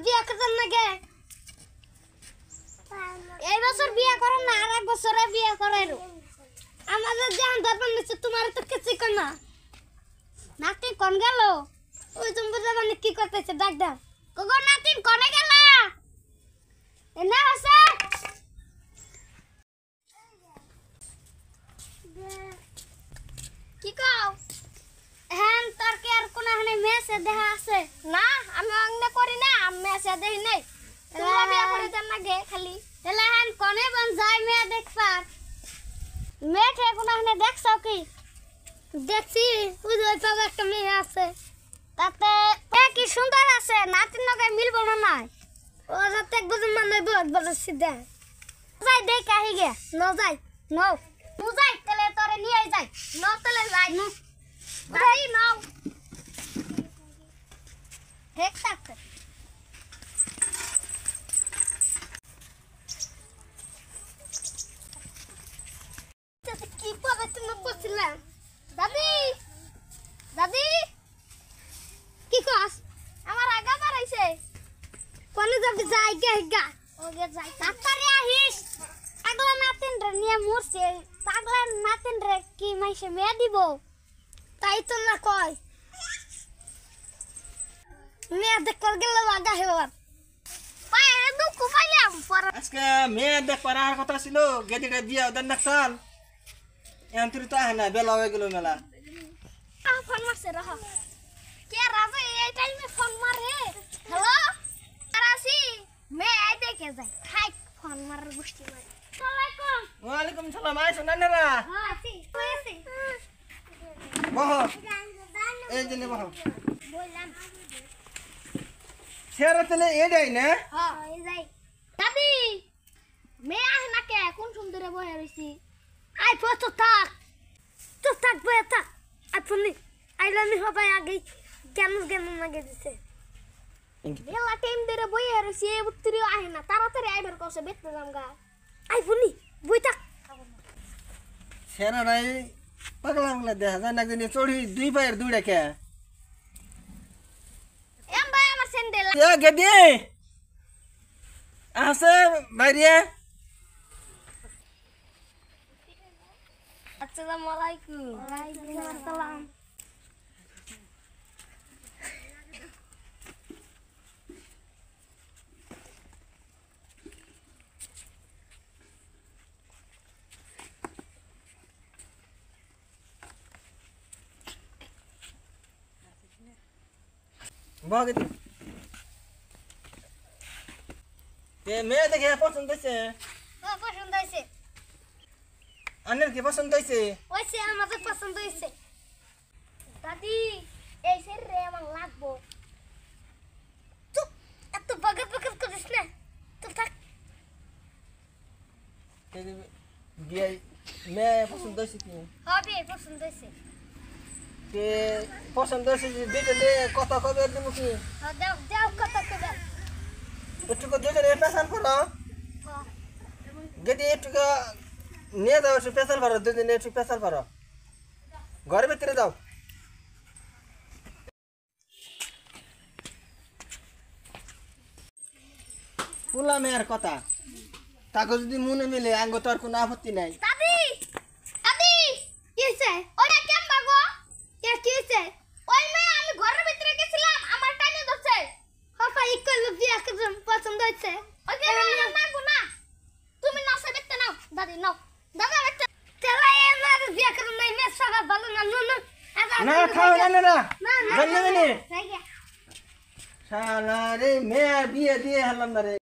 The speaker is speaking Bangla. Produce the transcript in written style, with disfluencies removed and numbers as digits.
বিয়া করতেন না কে এই বছর বিয়া করেন না আর এক বছরে বিয়া করেন আমাদের জান দরবার নিচ্ছে তোমার তো কিছু কর না নাতি কোন গেল ওই তুমি জানি কি করতেছে ডাক দাও গগো নাতিন কোনে গেল এনা আছে কি কও হ্যাঁ তোর কি আর কোন হানে মেসে দেখা আছে না আমি অঙ্গে করি না আমি মেসে দেই নাই তোমরা বিয়া করিতে না গে খালি তাহলে হ্যাঁ কোনে বন যাই মেয়ে দেখবা মেয়ে কোন হানে দেখছো কি দেখছি ওই যে পাবে একটা মেয়ে আছে তাতে কি সুন্দর আছে নাতির নগে মিলবো না নাই ওর সাথে এক বছর মানে বহুত বড় সিধা যাই দেখ আহি গে ন যাই ন যাই তাহলে তোরে নিয়ে যাই ন তাহলে যাই ন যাই নাও ঠিক আছে কি পাবে তুমি বলছিলাম দাদি দাদি কি কস আমার আগা বাড়াইছে কোনে যাবি যাই গে গা ওগে যাই তাড়াতাড়ি আহিস পাগলা নাতিন রে নিয়ে মরছে পাগলা নাতিন রে কি মাইছে মেয়ে দিব তাই তো না কয় মেয়ে দেখতে গেল আগা হেবার পায়ে দুঃখ পাইলাম পর আজকে মেয়ে দেখ পারার কথা ছিল গেদিটা বিয়া ওদের নাকসাল এমন তো আহে না বেলা হয়ে গেল মেলা ফোন মারছে রহ কে রাজা এই টাইমে ফোন মারে হ্যালো আরাসি মে আই দেখে যাই খাই ফোন মারার গুষ্টি মারি আসসালামু ওয়ালাইকুম সালাম আই সোনানেরা হ্যাঁ আসি কইছি বহ এই জন্য বহ বললাম সেরা তেলে এডাই না হ্যাঁ এই যাই দাদি মে আহে না কে কোন সুন্দরে বহে রইছি আই ফটো থাক বহে থাক আপনি আইলামি হবাই আগে কেন লাগে দিছে বেলা টাইম ধরে বইয়ে রইছি এই উত্তরি আহে না তাড়াতাড়ি আইবার করছে বেতে জামগা আইফুনি বই থাক সেরা নাই পাগলা পাগলা দেখা যায় না জানি চড়ি দুই পায়ের দুইটা কে এম ভাই আমার স্যান্ডেল এ গেদি আছে বাইরে আসসালামু আলাইকুম ওয়ালাইকুম আসসালাম বহ গেদি তে মেয়ে দেখে পছন্দ হয়েছে ও পছন্দ হইছে আনের কি পছন্দ হয়েছে ওইছে আমাদের পছন্দ হইছে দাদি এই রে আমার লাগবো চুপ এত বগত করিস না চুপ থাক বিয়ে মেয়ে পছন্দ হয়েছে কি হবে পছন্দ হইছে তে পছন্দ হয়েছে যে দুজনে কথা কবে দিব কি দাও দাও কত কবে একটু দুজনে পেশাল করো যদি একটু নিয়ে যাও একটু পেশাল পারো দুজনে একটু পেশাল পারো ঘরের ভিতরে যাও পুলা মেয়ের কথা তাকে যদি মনে মিলে আঙ্গ তো আর কোনো আপত্তি নাই দাদি দাদি কি হইছে ওটা কেন বাগো কে কি হইছে ওই মেয়ে আমি ঘরের ভিতরে গেছিলাম আমার টাইনে ধরছে হাফা ইকল বিয়া করম পছন্দ হইছে ওকে আমি মারবো না তুমি নাসে বেতে নাও দাদি নাও দাদা বেতে তেলা আমার বিয়া করম নাই মে সারা ভালো না না খাও না না না জানলে না শালা রে মেয়ে বিয়ে দিয়ে হলাম না রে